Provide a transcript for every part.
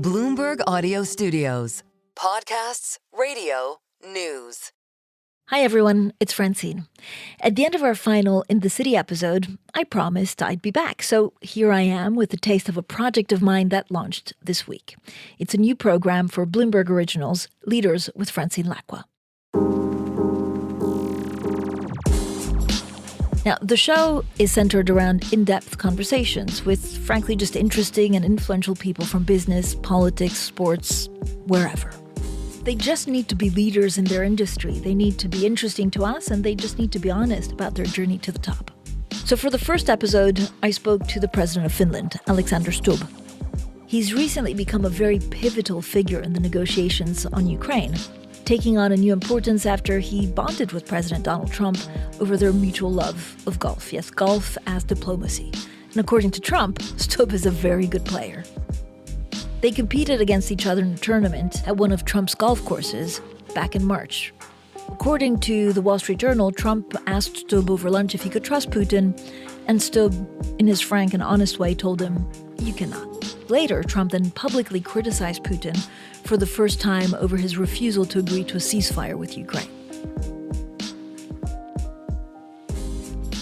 Bloomberg Audio Studios. Podcasts, radio, news. Hi everyone, it's Francine. At the end of our final In the City episode, I promised I'd be back. So here I am with a taste of a project of mine that launched this week. It's a new program for Bloomberg Originals, Leaders with Francine Lacqua. Now, the show is centered around in-depth conversations with, frankly, just interesting and influential people from business, politics, sports, wherever. They just need to be leaders in their industry. They need to be interesting to us, and they just need to be honest about their journey to the top. So for the first episode, I spoke to the President of Finland, Alexander Stubb. He's recently become a very pivotal figure in the negotiations on Ukraine, taking on a new importance after he bonded with President Donald Trump over their mutual love of golf. Yes, golf as diplomacy. And according to Trump, Stubb is a very good player. They competed against each other in a tournament at one of Trump's golf courses back in March. According to the Wall Street Journal, Trump asked Stubb over lunch if he could trust Putin, and Stubb, in his frank and honest way, told him, "You cannot." Later, Trump then publicly criticized Putin for the first time over his refusal to agree to a ceasefire with Ukraine.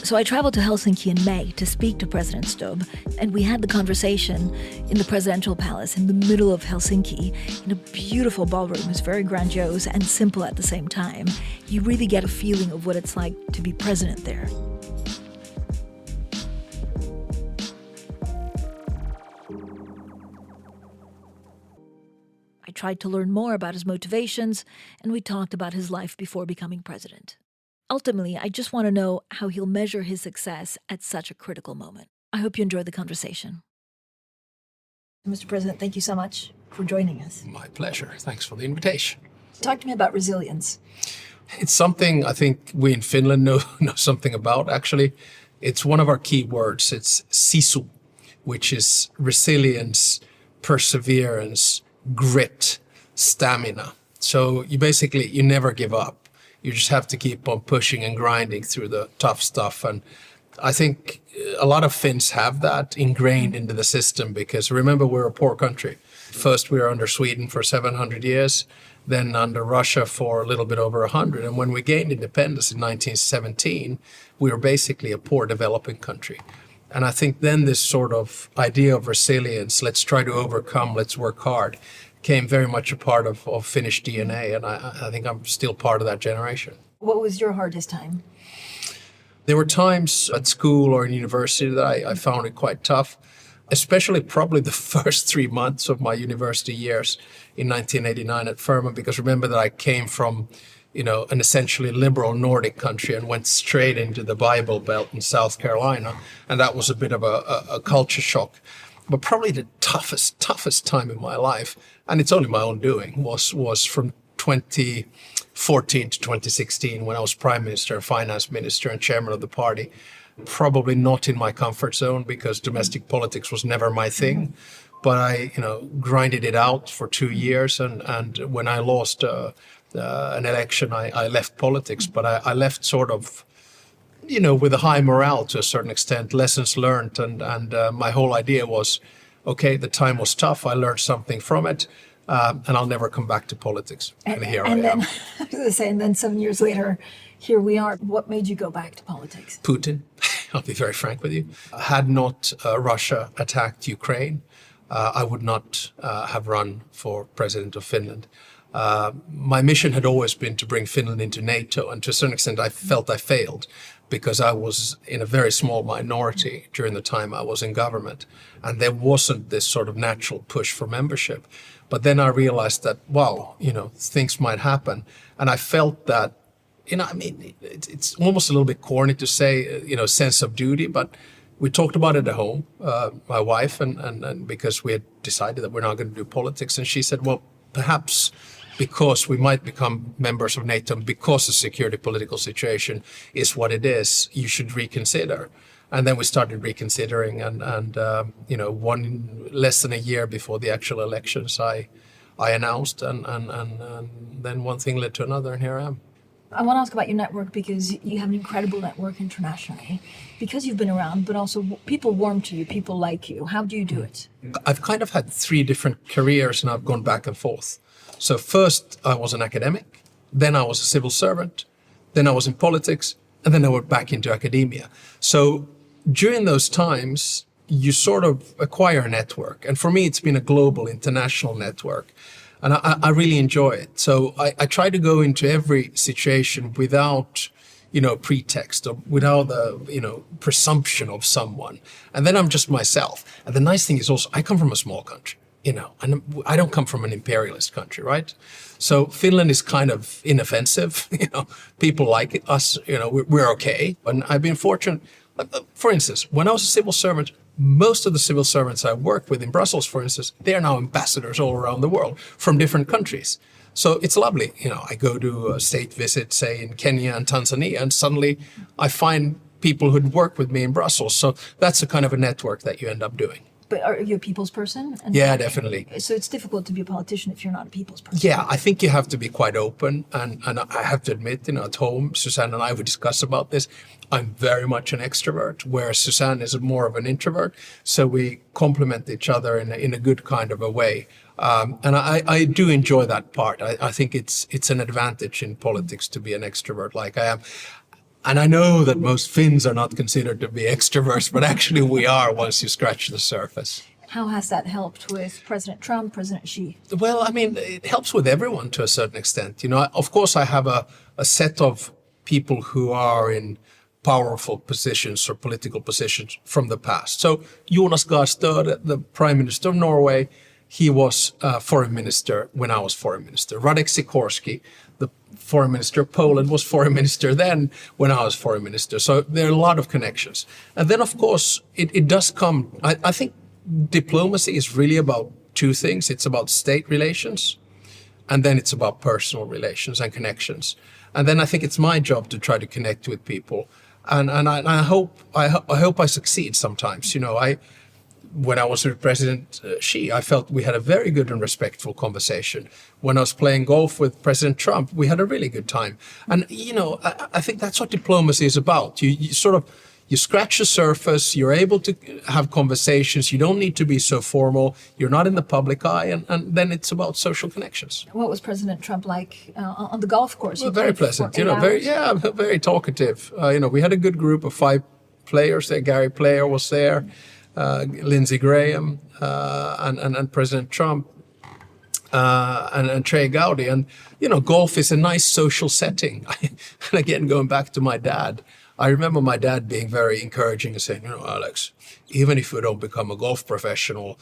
So I traveled to Helsinki in May to speak to President Stubb, and we had the conversation in the presidential palace in the middle of Helsinki, in a beautiful ballroom. It's very grandiose and simple at the same time. You really get a feeling of what it's like to be president there. I tried to learn more about his motivations, and we talked about his life before becoming president. Ultimately, I just want to know how he'll measure his success at such a critical moment. I hope you enjoyed the conversation. Mr. President, thank you so much for joining us. My pleasure. Thanks for the invitation. Talk to me about resilience. It's something I think we in Finland know something about, actually. It's one of our key words. It's sisu, which is resilience, perseverance, grit, stamina. So you never give up. You just have to keep on pushing and grinding through the tough stuff. And I think a lot of Finns have that ingrained into the system because remember, we're a poor country. First, we were under Sweden for 700 years, then under Russia for a little bit over 100. And when we gained independence in 1917, we were basically a poor developing country. And I think then this sort of idea of resilience, let's try to overcome, let's work hard, came very much a part of Finnish DNA, and I think I'm still part of that generation. What was your hardest time? There were times at school or in university that I found it quite tough, especially probably the first 3 months of my university years in 1989 at Furman, because remember that I came from an essentially liberal Nordic country and went straight into the Bible Belt in South Carolina, and that was a bit of a culture shock. But probably the toughest time in my life, and it's only my own doing, was from 2014 to 2016 when I was Prime Minister, Finance Minister, and Chairman of the party. Probably not in my comfort zone because domestic politics was never my thing. But I, grinded it out for 2 years, and when I lost an election, I left politics. But I left sort of with a high morale to a certain extent, lessons learned. And my whole idea was, okay, the time was tough. I learned something from it, and I'll never come back to politics. And here I am. I was going to say, and then 7 years later, here we are. What made you go back to politics? Putin. I'll be very frank with you. Had not Russia attacked Ukraine, I would not have run for president of Finland. My mission had always been to bring Finland into NATO, and to a certain extent I felt I failed because I was in a very small minority during the time I was in government, and there wasn't this sort of natural push for membership. But then I realized that, wow, things might happen, and I felt that, it's almost a little bit corny to say, sense of duty, but we talked about it at home, my wife, and because we had decided that we're not going to do politics, and she said, well, perhaps because we might become members of NATO, because the security political situation is what it is, you should reconsider. And then we started reconsidering, and less than a year before the actual elections, I announced, and then one thing led to another, and here I am. I want to ask about your network because you have an incredible network internationally, because you've been around, but also people warm to you, people like you. How do you do it? I've kind of had 3 different careers and I've gone back and forth. So first I was an academic, then I was a civil servant, then I was in politics, and then I went back into academia. So during those times, you sort of acquire a network. And for me, it's been a global, international network. And I really enjoy it. So I try to go into every situation without, pretext or without the, presumption of someone. And then I'm just myself. And the nice thing is also, I come from a small country, and I don't come from an imperialist country, right? So Finland is kind of inoffensive, people like it, us, we're okay. And I've been fortunate. For instance, when I was a civil servant, most of the civil servants I work with in Brussels, for instance, they are now ambassadors all around the world from different countries. So it's lovely. I go to a state visit, say in Kenya and Tanzania, and suddenly I find people who'd work with me in Brussels. So that's a kind of a network that you end up doing. But are you a people's person? Yeah, definitely. So it's difficult to be a politician if you're not a people's person. Yeah, I think you have to be quite open. And I have to admit, at home, Suzanne and I would discuss about this. I'm very much an extrovert, whereas Suzanne is more of an introvert. So we complement each other in a good kind of a way. And I do enjoy that part. I think it's an advantage in politics to be an extrovert like I am. And I know that most Finns are not considered to be extroverts, but actually we are once you scratch the surface. How has that helped with President Trump, President Xi? Well, it helps with everyone to a certain extent. Of course, I have a set of people who are in powerful positions or political positions from the past. So Jonas Gahr Støre, the Prime Minister of Norway, he was foreign minister when I was foreign minister. Radek Sikorski, the foreign minister of Poland, was foreign minister then when I was foreign minister. So there are a lot of connections. And then, of course, it does come. I think diplomacy is really about 2 things. It's about state relations, and then it's about personal relations and connections. And then I think it's my job to try to connect with people. And I hope I succeed sometimes. When I was with President Xi, I felt we had a very good and respectful conversation. When I was playing golf with President Trump, we had a really good time. And, I think that's what diplomacy is about. You scratch the surface, you're able to have conversations, you don't need to be so formal, you're not in the public eye, and then it's about social connections. What was President Trump like on the golf course? Well, very pleasant, very talkative. We had a good group of 5 players there. Gary Player was there. Lindsey Graham and President Trump and Trey Gowdy. And, golf is a nice social setting. And again, going back to my dad, I remember my dad being very encouraging and saying, Alex, even if you don't become a golf professional,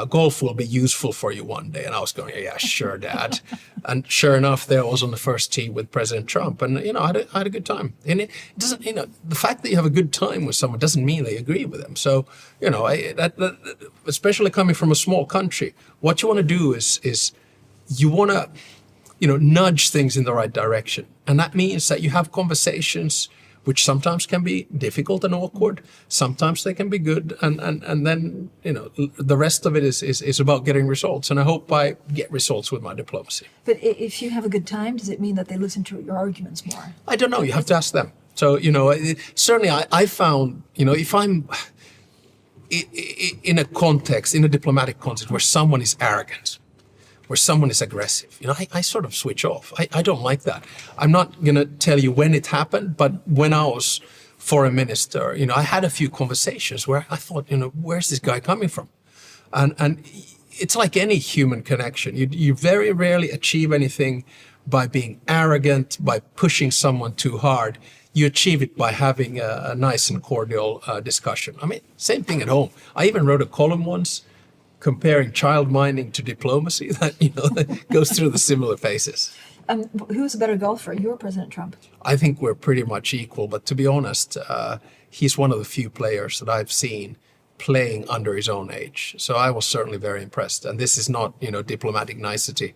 golf will be useful for you one day. And I was going, yeah, sure, Dad. And sure enough, there I was on the first tee with President Trump. And, I had a good time. And it doesn't, the fact that you have a good time with someone doesn't mean they agree with them. So, especially coming from a small country, what you want to do is you want to, nudge things in the right direction. And that means that you have conversations which sometimes can be difficult and awkward. Sometimes they can be good. And then, the rest of it is about getting results. And I hope I get results with my diplomacy. But if you have a good time, does it mean that they listen to your arguments more? I don't know. You have to ask them. So, certainly I found, if I'm in a diplomatic context where someone is arrogant, where someone is aggressive, I sort of switch off. I don't like that. I'm not going to tell you when it happened, but when I was foreign minister, I had a few conversations where I thought, where's this guy coming from? And it's like any human connection. You very rarely achieve anything by being arrogant, by pushing someone too hard. You achieve it by having a nice and cordial discussion. Same thing at home. I even wrote a column once comparing child minding to diplomacy that, that goes through the similar phases. Who's a better golfer, you or President Trump? I think we're pretty much equal, but to be honest, he's one of the few players that I've seen playing under his own age. So I was certainly very impressed. And this is not, diplomatic nicety.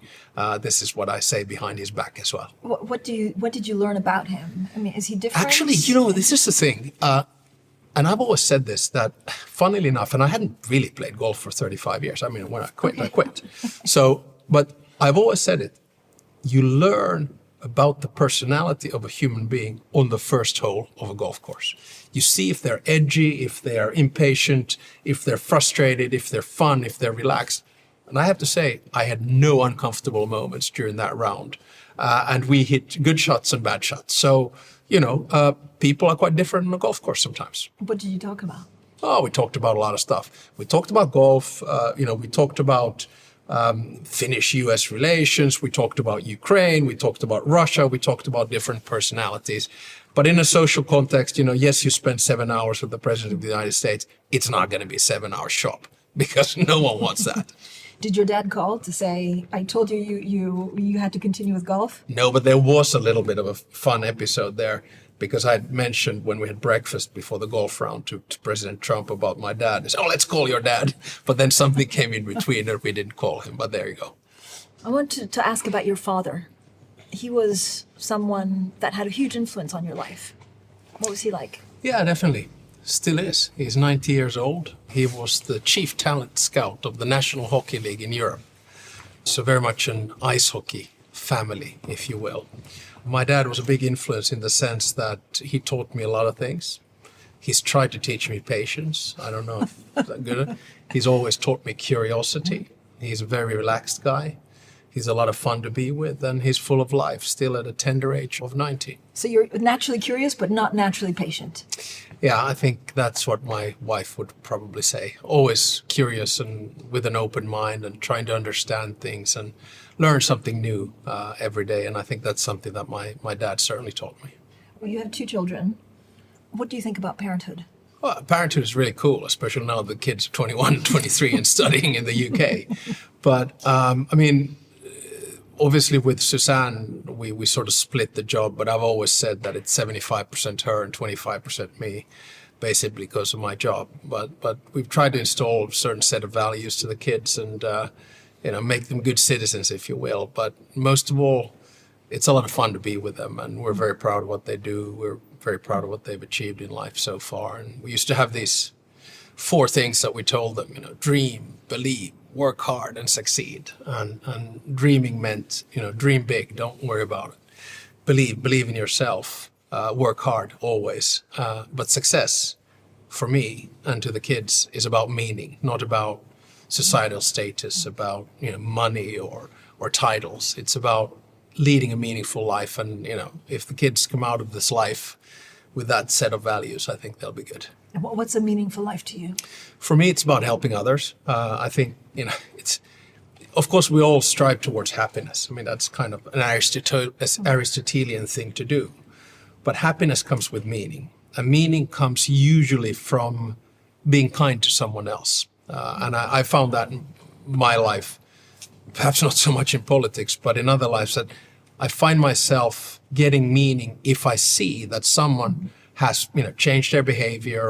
This is what I say behind his back as well. What did you learn about him? Is he different? Actually, this is the thing. And I've always said this, that funnily enough, and I hadn't really played golf for 35 years. When I quit, I quit. So, but I've always said it, you learn about the personality of a human being on the first hole of a golf course. You see if they're edgy, if they are impatient, if they're frustrated, if they're fun, if they're relaxed. And I have to say, I had no uncomfortable moments during that round. And we hit good shots and bad shots. So, people are quite different on a golf course sometimes. What did you talk about? Oh, we talked about a lot of stuff. We talked about golf. We talked about Finnish-US relations. We talked about Ukraine. We talked about Russia. We talked about different personalities. But in a social context, yes, you spend 7 hours with the President of the United States. It's not going to be a 7-hour shop because no one wants that. Did your dad call to say, I told you you had to continue with golf? No, but there was a little bit of a fun episode there because I had mentioned when we had breakfast before the golf round to President Trump about my dad. He said, let's call your dad. But then something came in between and we didn't call him. But there you go. I wanted to ask about your father. He was someone that had a huge influence on your life. What was he like? Yeah, definitely. Still is. He's 90 years old. He was the chief talent scout of the National Hockey League in Europe. So very much an ice hockey family, if you will. My dad was a big influence in the sense that he taught me a lot of things. He's tried to teach me patience. I don't know if that's good. He's always taught me curiosity. He's a very relaxed guy. He's a lot of fun to be with, and he's full of life, still at a tender age of 90. So you're naturally curious, but not naturally patient. Yeah, I think that's what my wife would probably say. Always curious and with an open mind and trying to understand things and learn something new every day. And I think that's something that my dad certainly taught me. Well, you have 2 children. What do you think about parenthood? Well, parenthood is really cool, especially now the kids are 21 and 23 and studying in the UK. But, obviously with Suzanne, we sort of split the job, but I've always said that it's 75% her and 25% me, basically because of my job. But we've tried to install a certain set of values to the kids and, make them good citizens, if you will. But most of all, it's a lot of fun to be with them, and we're very proud of what they do. We're very proud of what they've achieved in life so far. And we used to have these 4 things that we told them, dream, believe, work hard and succeed. And dreaming meant, dream big, don't worry about it. Believe in yourself, work hard always. But success for me and to the kids is about meaning, not about societal status, about, money or titles. It's about leading a meaningful life. And, if the kids come out of this life with that set of values, I think they'll be good. And what's a meaningful life to you? For me, it's about helping others. I think, it's, of course, we all strive towards happiness. I mean, that's kind of an Aristotelian thing to do. But happiness comes with meaning. And meaning comes usually from being kind to someone else. And I found that in my life, perhaps not so much in politics, but in other lives, that I find myself getting meaning if I see that someone has, changed their behavior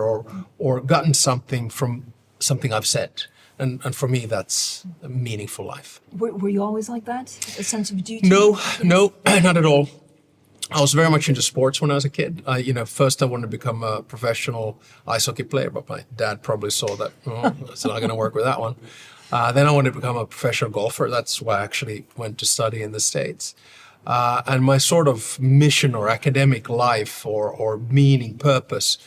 or gotten something from something I've said. And for me, that's a meaningful life. Were you always like that? A sense of duty? No, not at all. I was very much into sports when I was a kid. First I wanted to become a professional ice hockey player, but my dad probably saw that, it's not going to work with that one. Then I wanted to become a professional golfer. That's why I actually went to study in the States. And my sort of mission or academic life or meaning, purpose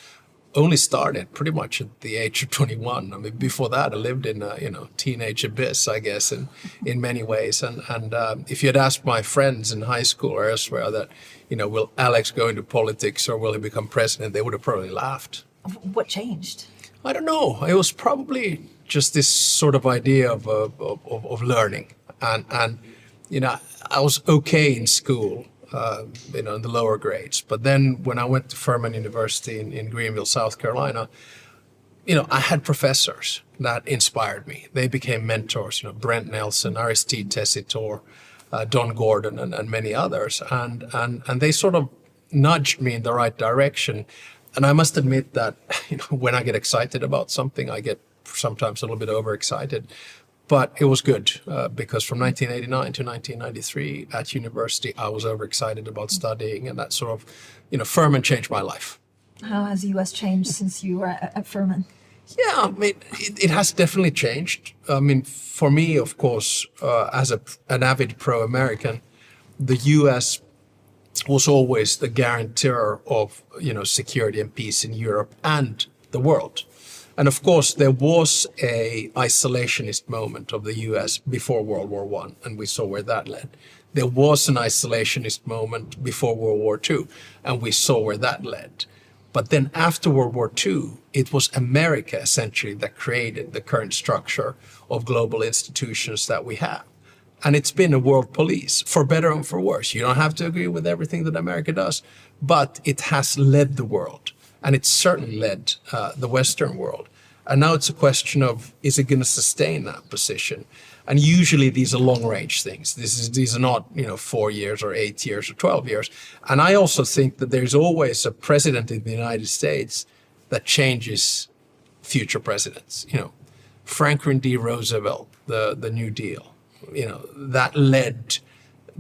only started pretty much at the age of 21. I mean, before that, I lived in a, teenage abyss, I guess, in many ways. And if you had asked my friends in high school or elsewhere that, will Alex go into politics or will he become president, they would have probably laughed. What changed? I don't know. It was probably just this sort of idea of learning. And I was okay in school, in the lower grades. But then when I went to Furman University in Greenville, South Carolina, I had professors that inspired me. They became mentors, Brent Nelson, Aristide Tessitor, Don Gordon, and many others. And they sort of nudged me in the right direction. And I must admit that, when I get excited about something, I get sometimes a little bit overexcited. But it was good because from 1989 to 1993 at university, I was overexcited about studying, and that sort of, Furman changed my life. How has the U.S. changed since you were at Furman? Yeah, I mean, it has definitely changed. I mean, for me, of course, as an avid pro-American, the U.S. was always the guarantor of, security and peace in Europe and the world. And of course, there was a isolationist moment of the US before World War I, and we saw where that led. There was an isolationist moment before World War II, and we saw where that led. But then after World War II, it was America essentially that created the current structure of global institutions that we have. And it's been a world police, for better and for worse. You don't have to agree with everything that America does, but it has led the world. And it's certainly led the Western world. And now it's a question of, is it going to sustain that position? And usually these are long-range things. These are not, 4 years or 8 years or 12 years. And I also think that there's always a president in the United States that changes future presidents. Franklin D. Roosevelt, the New Deal, that led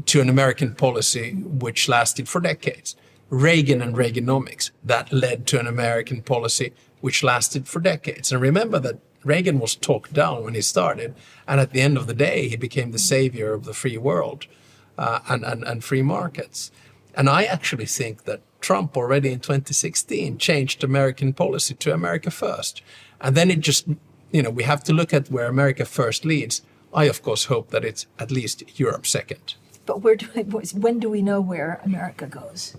to an American policy which lasted for decades. Reagan and Reaganomics, that led to an American policy which lasted for decades. And remember that Reagan was talked down when he started, and at the end of the day, he became the savior of the free world and free markets. And I actually think that Trump already in 2016 changed American policy to America first. And then it just, we have to look at where America first leads. I, of course, hope that it's at least Europe second. But when do we know where America goes?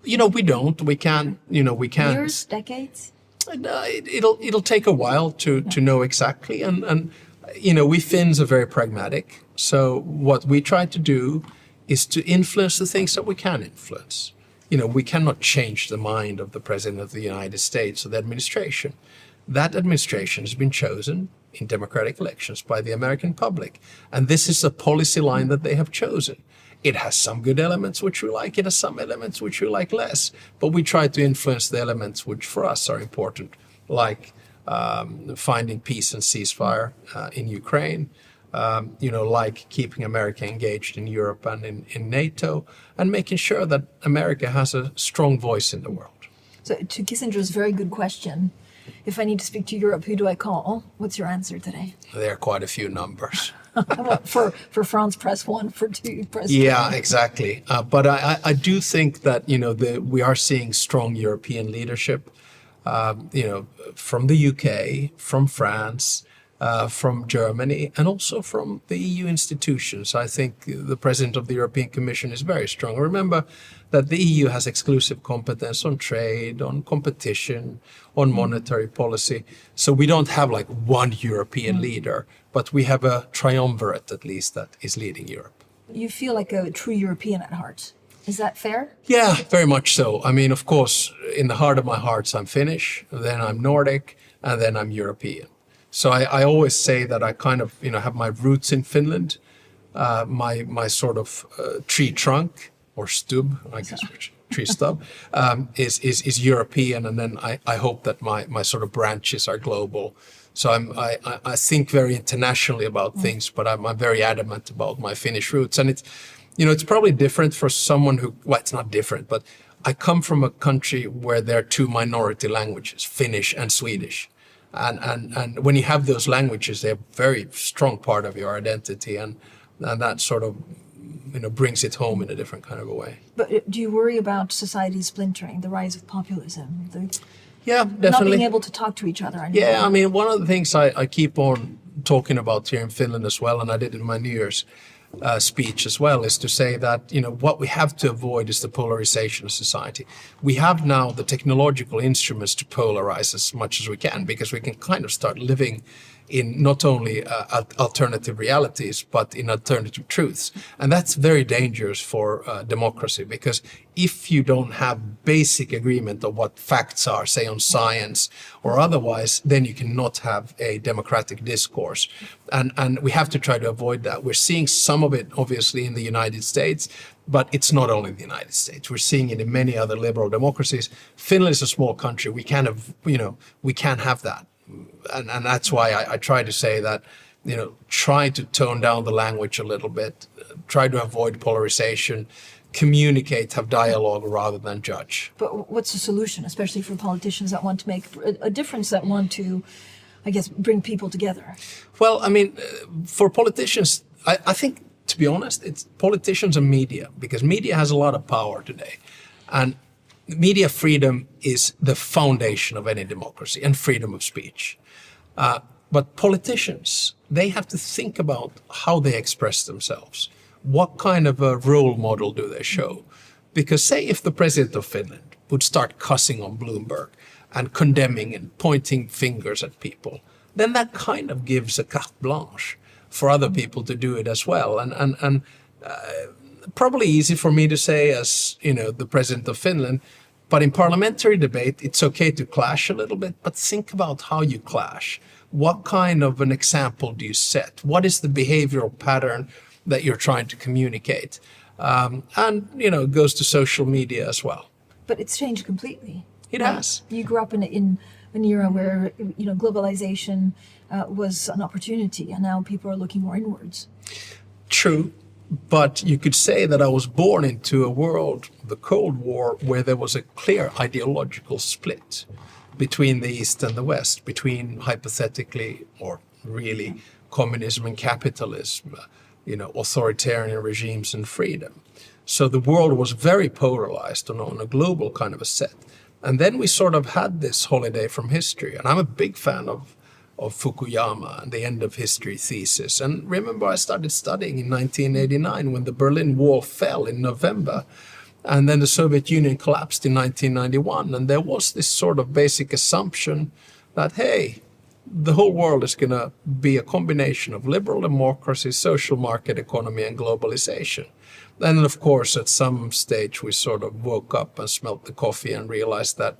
We don't. We can't. We can't. Years, decades. It'll take a while to know exactly. And we Finns are very pragmatic. So what we try to do is to influence the things that we can influence. We cannot change the mind of the President of the United States or the administration. That administration has been chosen in democratic elections by the American public. And this is a policy line that they have chosen. It has some good elements which we like, it has some elements which we like less, but we try to influence the elements which for us are important, like finding peace and ceasefire in Ukraine, like keeping America engaged in Europe and in NATO, and making sure that America has a strong voice in the world. So to Kissinger's very good question, if I need to speak to Europe, who do I call? What's your answer today? There are quite a few numbers. for France, press 1, for 2, press 3. Yeah, exactly. But I do think that, we are seeing strong European leadership, from the UK, from France, from Germany, and also from the EU institutions. I think the President of the European Commission is very strong. Remember that the EU has exclusive competence on trade, on competition, on monetary policy. So we don't have like one European leader, but we have a triumvirate at least that is leading Europe. You feel like a true European at heart. Is that fair? Yeah, very much so. I mean, of course, in the heart of my heart, I'm Finnish, then I'm Nordic, and then I'm European. So I always say that I kind of, have my roots in Finland. My sort of tree trunk, or stub, I guess, which tree stub, is European, and then I hope that my sort of branches are global. So I think very internationally about things, but I'm very adamant about my Finnish roots, and it's probably different for someone who, well, it's not different, but I come from a country where there are two minority languages, Finnish and Swedish. And when you have those languages, they're a very strong part of your identity, and that sort of brings it home in a different kind of a way. But do you worry about society splintering, the rise of populism, yeah, definitely. Not being able to talk to each other anymore? Yeah, I mean, one of the things I keep on talking about here in Finland as well, and I did in my New Year's speech as well, is to say that what we have to avoid is the polarization of society. We have now the technological instruments to polarize as much as we can, because we can kind of start living in not only alternative realities, but in alternative truths. And that's very dangerous for democracy, because if you don't have basic agreement of what facts are, say on science or otherwise, then you cannot have a democratic discourse. And we have to try to avoid that. We're seeing some of it, obviously, in the United States, but it's not only the United States. We're seeing it in many other liberal democracies. Finland is a small country. We can't have that. And that's why I try to say that, try to tone down the language a little bit, try to avoid polarization, communicate, have dialogue rather than judge. But what's the solution, especially for politicians that want to make a difference, that want to, I guess, bring people together? Well, I mean, for politicians, I think to be honest, it's politicians and media, because media has a lot of power today. And media freedom is the foundation of any democracy and freedom of speech. But politicians, they have to think about how they express themselves. What kind of a role model do they show? Because say if the president of Finland would start cussing on Bloomberg and condemning and pointing fingers at people, then that kind of gives a carte blanche for other people to do it as well. And probably easy for me to say as, the president of Finland, but in parliamentary debate, it's okay to clash a little bit, but think about how you clash. What kind of an example do you set? What is the behavioral pattern that you're trying to communicate? It goes to social media as well. But it's changed completely. It has. You grew up in an era where, globalization was an opportunity, and now people are looking more inwards. True. But you could say that I was born into a world, the Cold War, where there was a clear ideological split between the East and the West, between hypothetically or really communism and capitalism, authoritarian regimes and freedom. So the world was very polarized on a global kind of a set. And then we sort of had this holiday from history. And I'm a big fan of Fukuyama and the end of history thesis. And remember, I started studying in 1989 when the Berlin Wall fell in November. And then the Soviet Union collapsed in 1991. And there was this sort of basic assumption that, hey, the whole world is going to be a combination of liberal democracy, social market economy, and globalization. And of course, at some stage, we sort of woke up and smelt the coffee and realized that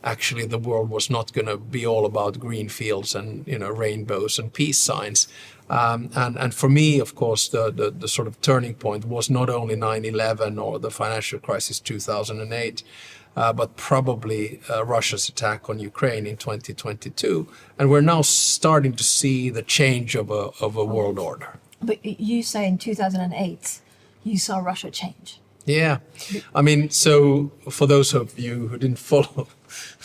actually the world was not going to be all about green fields and rainbows and peace signs. And for me, of course, the sort of turning point was not only 9/11 or the financial crisis 2008, but probably Russia's attack on Ukraine in 2022. And we're now starting to see the change of a world order. But you say in 2008, you saw Russia change. Yeah. I mean, so for those of you who didn't follow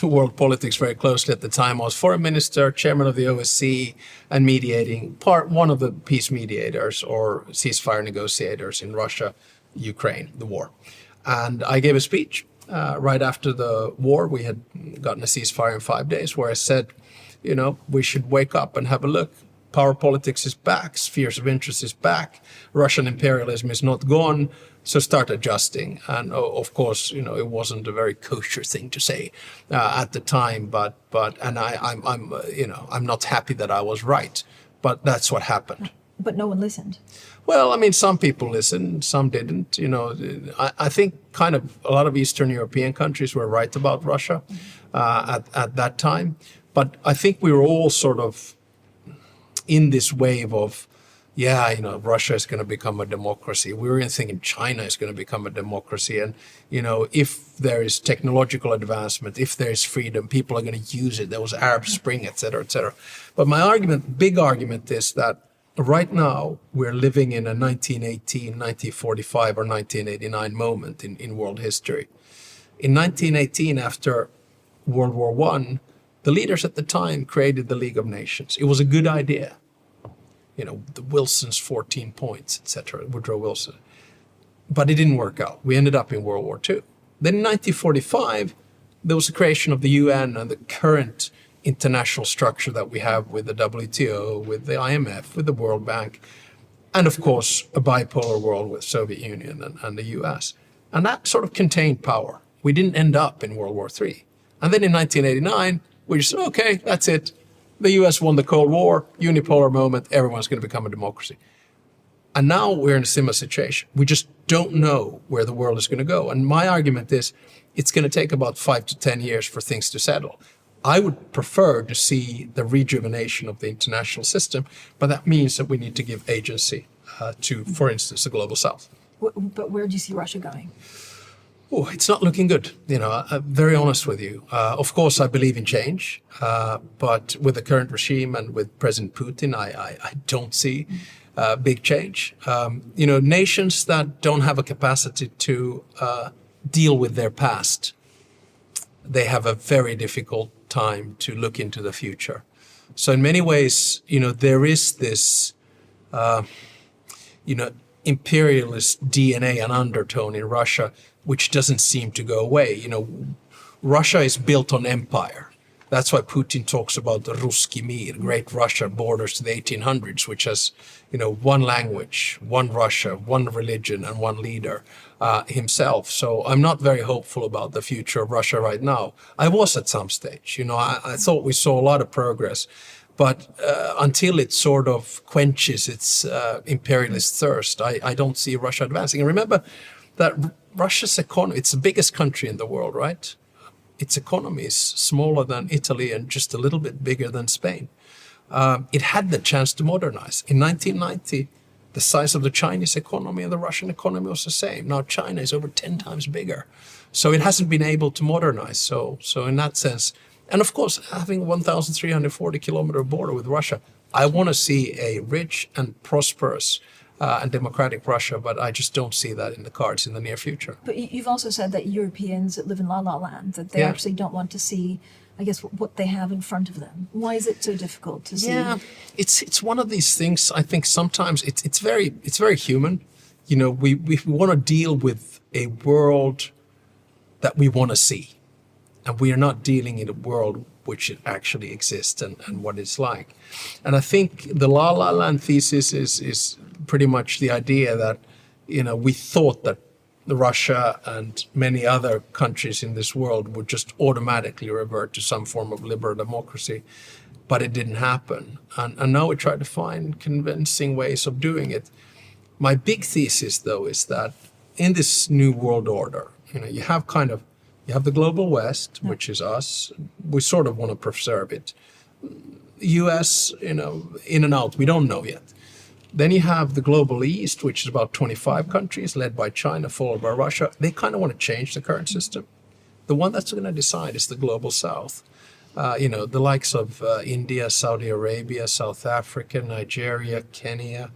world politics very closely at the time, I was foreign minister, chairman of the OSCE, and mediating one of the peace mediators or ceasefire negotiators in Russia, Ukraine, the war. And I gave a speech right after the war. We had gotten a ceasefire in 5 days where I said, we should wake up and have a look. Power politics is back. Spheres of interest is back. Russian imperialism is not gone. So start adjusting. And of course, it wasn't a very kosher thing to say at the time. But I'm not happy that I was right. But that's what happened. But no one listened. Well, I mean, some people listened, some didn't. I think kind of a lot of Eastern European countries were right about Russia at that time. But I think we were all sort of in this wave of, Russia is going to become a democracy. We were even thinking China is going to become a democracy. And, if there is technological advancement, if there is freedom, people are going to use it. There was Arab Spring, et cetera, et cetera. But my big argument is that right now we're living in a 1918, 1945, or 1989 moment in world history. In 1918, after World War I, the leaders at the time created the League of Nations. It was a good idea. The Wilson's 14 points, etc., Woodrow Wilson. But it didn't work out. We ended up in World War II. Then in 1945, there was the creation of the UN and the current international structure that we have with the WTO, with the IMF, with the World Bank, and of course, a bipolar world with Soviet Union and the US. And that sort of contained power. We didn't end up in World War III. And then in 1989, we just said, okay, that's it. The US won the Cold War, unipolar moment, everyone's going to become a democracy. And now we're in a similar situation. We just don't know where the world is going to go. And my argument is it's going to take about 5 to 10 years for things to settle. I would prefer to see the rejuvenation of the international system, but that means that we need to give agency to, for instance, the Global South. But where do you see Russia going? Oh, it's not looking good. I'm very honest with you. Of course, I believe in change, but with the current regime and with President Putin, I don't see big change. Nations that don't have a capacity to deal with their past, they have a very difficult time to look into the future. So in many ways, there is this imperialist DNA and undertone in Russia, which doesn't seem to go away. Russia is built on empire. That's why Putin talks about the Ruski Mir, Great Russia, borders to the 1800s, which has, one language, one Russia, one religion, and one leader himself. So I'm not very hopeful about the future of Russia right now. I was at some stage. I thought we saw a lot of progress. But until it sort of quenches its imperialist thirst, I don't see Russia advancing. And remember that Russia's economy, it's the biggest country in the world, right? Its economy is smaller than Italy and just a little bit bigger than Spain. It had the chance to modernize. In 1990, the size of the Chinese economy and the Russian economy was the same. Now China is over 10 times bigger. So it hasn't been able to modernize. So in that sense, and of course, having 1,340 kilometer border with Russia, I want to see a rich and prosperous and democratic Russia, but I just don't see that in the cards in the near future. But you've also said that Europeans live in la la land, that they actually don't want to see, I guess, what they have in front of them. Why is it so difficult to see? Yeah, it's one of these things. I think sometimes it's very human. We want to deal with a world that we want to see, and we are not dealing in a world which actually exists and what it's like. And I think the La La Land thesis is pretty much the idea that, we thought that Russia and many other countries in this world would just automatically revert to some form of liberal democracy, but it didn't happen. And now we try to find convincing ways of doing it. My big thesis, though, is that in this new world order, you have the global West, which is us. We sort of want to preserve it. US, in and out, we don't know yet. Then you have the global East, which is about 25 countries, led by China, followed by Russia. They kind of want to change the current system. The one that's going to decide is the global South. The likes of India, Saudi Arabia, South Africa, Nigeria, Kenya,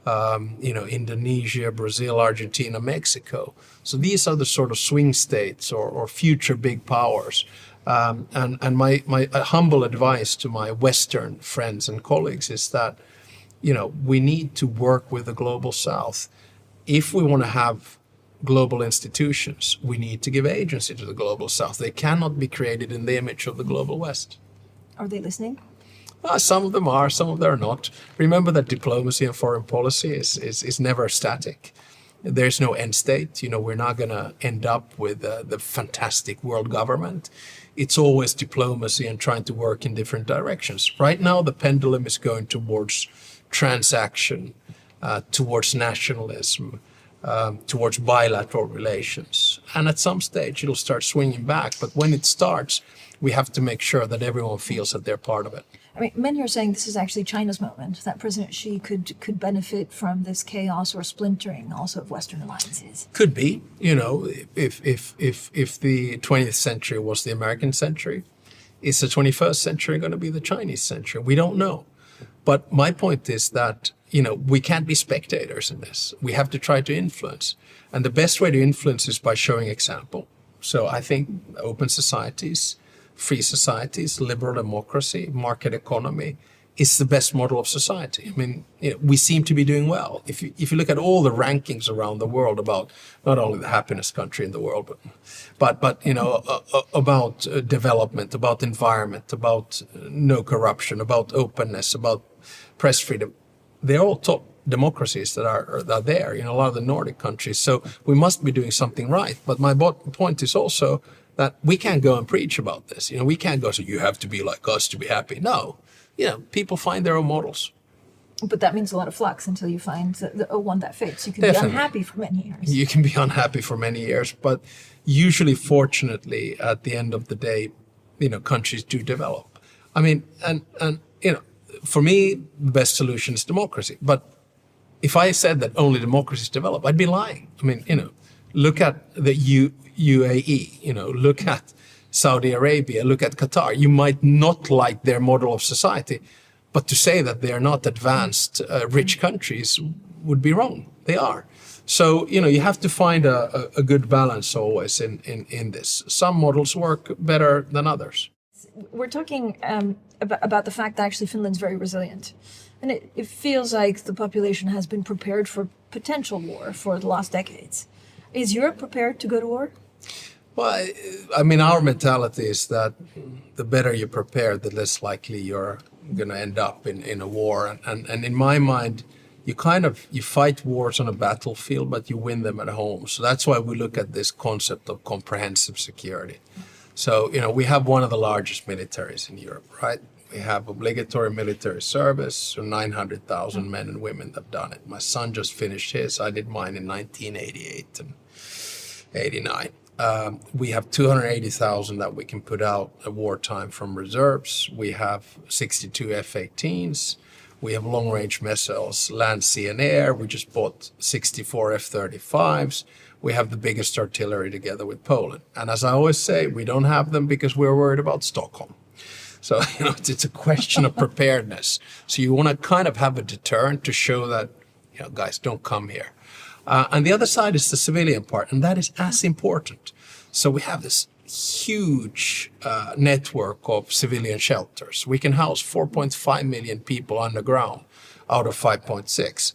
Indonesia, Brazil, Argentina, Mexico. So these are the sort of swing states or future big powers. And my humble advice to my Western friends and colleagues is that, we need to work with the global South. If we want to have global institutions, we need to give agency to the global South. They cannot be created in the image of the global West. Are they listening? Some of them are, some of them are not. Remember that diplomacy and foreign policy is never static. There's no end state. We're not going to end up with the fantastic world government. It's always diplomacy and trying to work in different directions. Right now, the pendulum is going towards transaction, towards nationalism, towards bilateral relations. And at some stage, it'll start swinging back. But when it starts, we have to make sure that everyone feels that they're part of it. I mean, many are saying this is actually China's moment, that President Xi could benefit from this chaos or splintering also of Western alliances. Could be. If the 20th century was the American century, is the 21st century going to be the Chinese century? We don't know. But my point is that, we can't be spectators in this. We have to try to influence. And the best way to influence is by showing example. So I think open societies, free societies, liberal democracy, market economy is the best model of society. I mean, we seem to be doing well. If you look at all the rankings around the world about not only the happiest country in the world, but about development, about environment, about no corruption, about openness, about press freedom, they're all top democracies that are there in a lot of the Nordic countries. So we must be doing something right. But my point is also that we can't go and preach about this. We can't go, so you have to be like us to be happy. No, people find their own models. But that means a lot of flux until you find the one that fits. You can Definitely. be unhappy for many years. You can be unhappy for many years, but usually, fortunately, at the end of the day, countries do develop. I mean, and for me, the best solution is democracy. But if I said that only democracies develop, I'd be lying. I mean, look at the UAE, look at Saudi Arabia, look at Qatar. You might not like their model of society, but to say that they are not advanced, rich countries would be wrong. They are. So, you have to find a good balance always in this. Some models work better than others. We're talking about the fact that actually Finland's very resilient. And it feels like the population has been prepared for potential war for the last decades. Is Europe prepared to go to war? Well, I mean, our mentality is that the better you prepare, the less likely you're going to end up in a war. And in my mind, you fight wars on a battlefield, but you win them at home. So that's why we look at this concept of comprehensive security. So, we have one of the largest militaries in Europe, right? We have obligatory military service, so 900,000 men and women have done it. My son just finished his. I did mine in 1988 and 89. We have 280,000 that we can put out at wartime from reserves. We have 62 F-18s. We have long-range missiles, land, sea, and air. We just bought 64 F-35s. We have the biggest artillery together with Poland. And as I always say, we don't have them because we're worried about Stockholm. So, it's a question of preparedness. So you want to kind of have a deterrent to show that, guys, don't come here. And the other side is the civilian part, and that is as important. So we have this huge network of civilian shelters. We can house 4.5 million people underground out of 5.6.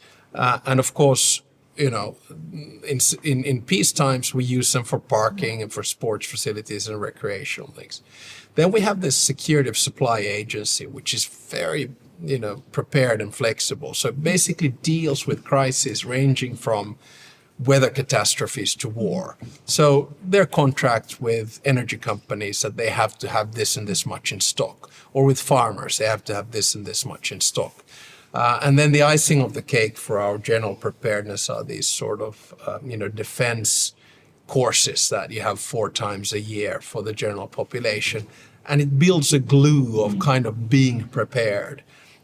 And of course, in peace times, we use them for parking and for sports facilities and recreational things. Then we have this security of supply agency, which is very, prepared and flexible. So it basically deals with crises ranging from weather catastrophes to war. So their contracts with energy companies that they have to have this and this much in stock, or with farmers, they have to have this and this much in stock. And then the icing of the cake for our general preparedness are these sort of, defense courses that you have 4 times a year for the general population. And it builds a glue of kind of being prepared.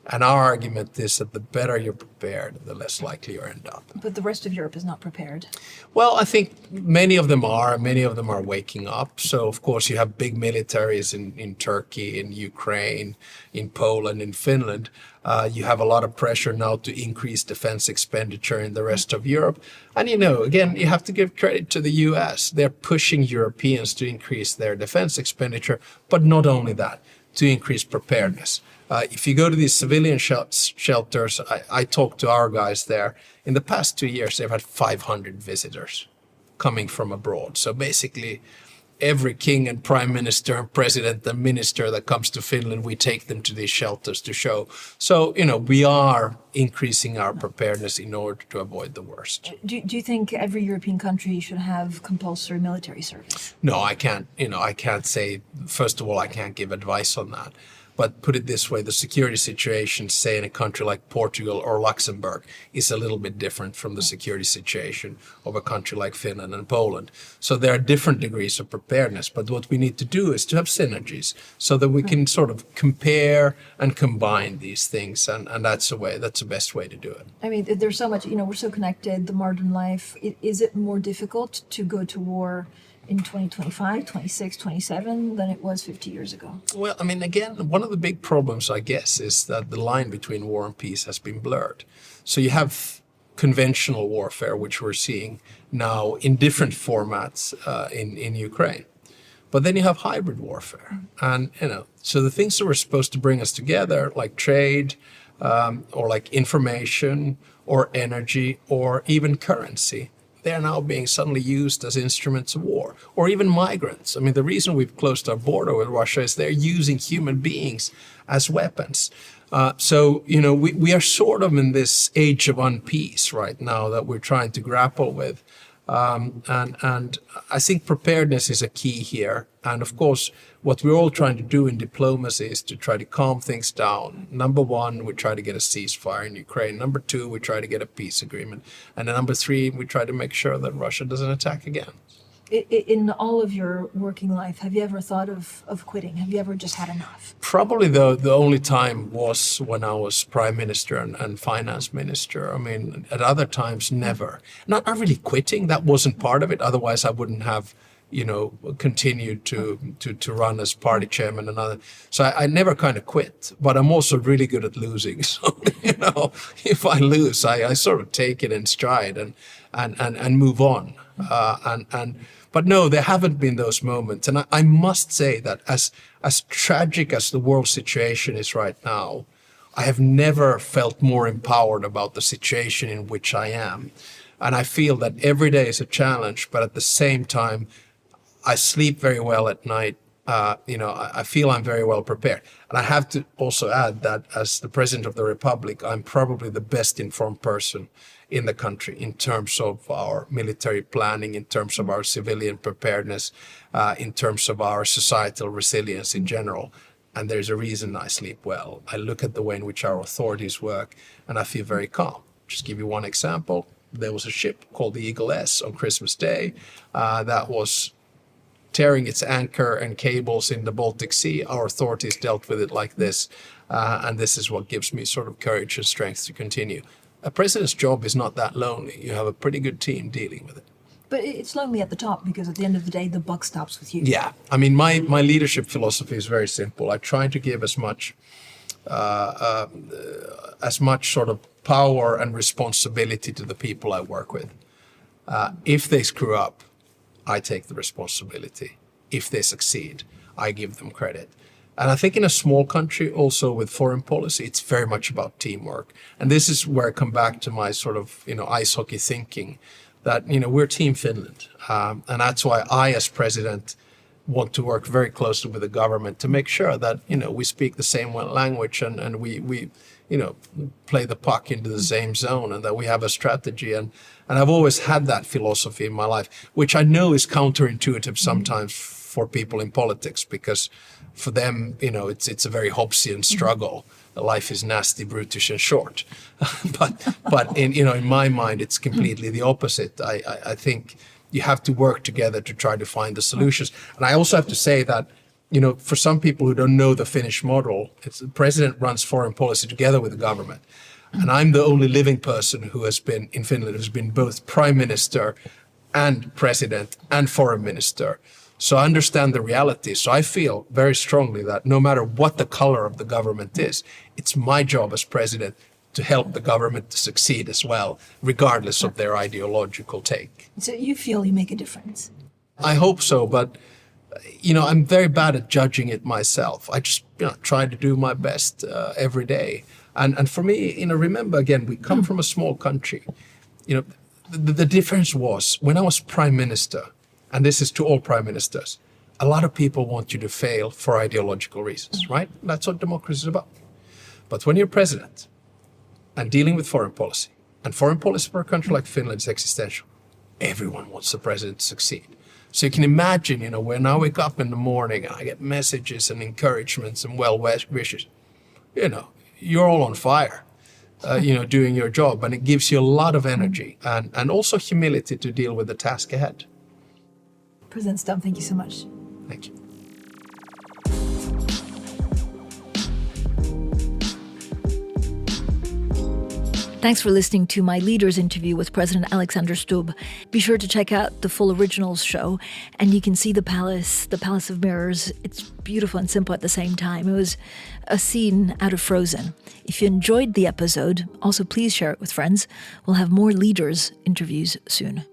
And our argument is that the better you're prepared, the less likely you end up. But the rest of Europe is not prepared. Well, I think many of them are. Many of them are waking up. So, of course, you have big militaries in Turkey, in Ukraine, in Poland, in Finland. You have a lot of pressure now to increase defense expenditure in the rest of Europe. And, again, you have to give credit to the U.S. They're pushing Europeans to increase their defense expenditure, but not only that, to increase preparedness. If you go to these civilian shelters, I talked to our guys there. In the past 2 years, they've had 500 visitors coming from abroad. So basically, every king and prime minister and president and minister that comes to Finland, we take them to these shelters to show. So, we are increasing our preparedness in order to avoid the worst. Do you think every European country should have compulsory military service? No, I can't. I can't say, first of all, I can't give advice on that. But put it this way, the security situation, say, in a country like Portugal or Luxembourg is a little bit different from the security situation of a country like Finland and Poland. So there are different degrees of preparedness. But what we need to do is to have synergies so that we can sort of compare and combine these things. And that's the best way to do it. I mean, there's so much, we're so connected, the modern life. Is it more difficult to go to war in 2025, 26, 27 than it was 50 years ago? Well, I mean, again, one of the big problems, I guess, is that the line between war and peace has been blurred. So you have conventional warfare, which we're seeing now in different formats in Ukraine. But then you have hybrid warfare. And, so the things that were supposed to bring us together, like trade, or like information, or energy, or even currency, they're now being suddenly used as instruments of war, or even migrants. I mean, the reason we've closed our border with Russia is they're using human beings as weapons. So, we are sort of in this age of unpeace right now that we're trying to grapple with. And I think preparedness is a key here. And of course, what we're all trying to do in diplomacy is to try to calm things down. Number one, we try to get a ceasefire in Ukraine. Number two, we try to get a peace agreement. And then number three, we try to make sure that Russia doesn't attack again. In all of your working life, have you ever thought of quitting? Have you ever just had enough? Probably the only time was when I was prime minister and finance minister. I mean, at other times, never. Not really quitting. That wasn't part of it. Otherwise, I wouldn't have, continued to run as party chairman and other. So I never kind of quit. But I'm also really good at losing. So, if I lose, I sort of take it in stride and move on. But no, there haven't been those moments. And I must say that as tragic as the world situation is right now, I have never felt more empowered about the situation in which I am. And I feel that every day is a challenge, but at the same time, I sleep very well at night. I feel I'm very well prepared. And I have to also add that as the President of the Republic, I'm probably the best informed person in the country in terms of our military planning, in terms of our civilian preparedness, in terms of our societal resilience in general. And there's a reason I sleep well. I look at the way in which our authorities work and I feel very calm. Just give you one example. There was a ship called the Eagle S on Christmas Day that was tearing its anchor and cables in the Baltic Sea. Our authorities dealt with it like this. And this is what gives me sort of courage and strength to continue. A president's job is not that lonely. You have a pretty good team dealing with it. But it's lonely at the top because at the end of the day, the buck stops with you. Yeah. I mean, my leadership philosophy is very simple. I try to give as much sort of power and responsibility to the people I work with. If they screw up, I take the responsibility. If they succeed, I give them credit. And I think in a small country, also with foreign policy, it's very much about teamwork. And this is where I come back to my sort of, ice hockey thinking that, we're Team Finland. And that's why I, as president, want to work very closely with the government to make sure that, we speak the same language and we play the puck into the same zone and that we have a strategy. And I've always had that philosophy in my life, which I know is counterintuitive sometimes for people in politics, because for them, it's a very Hobbesian struggle. Life is nasty, brutish, and short. but in my mind, it's completely the opposite. I think you have to work together to try to find the solutions. And I also have to say that, for some people who don't know the Finnish model, the president runs foreign policy together with the government. And I'm the only living person who has been in Finland, who's been both prime minister and president and foreign minister. So I understand the reality. So I feel very strongly that no matter what the color of the government is, it's my job as president to help the government to succeed as well, regardless of their ideological take. So you feel you make a difference? I hope so, but I'm very bad at judging it myself. I just try to do my best every day. And for me, remember again, we come from a small country. The difference was when I was prime minister, and this is to all prime ministers, a lot of people want you to fail for ideological reasons, right? That's what democracy is about. But when you're president and dealing with foreign policy, and foreign policy for a country like Finland is existential, everyone wants the president to succeed. So you can imagine, when I wake up in the morning and I get messages and encouragements and well wishes, you're all on fire, doing your job. And it gives you a lot of energy and also humility to deal with the task ahead. President Stubb, thank you so much. Thank you. Thanks for listening to my Leaders interview with President Alexander Stubb. Be sure to check out the full Originals show, and you can see the Palace of Mirrors. It's beautiful and simple at the same time. It was a scene out of Frozen. If you enjoyed the episode, also please share it with friends. We'll have more Leaders interviews soon.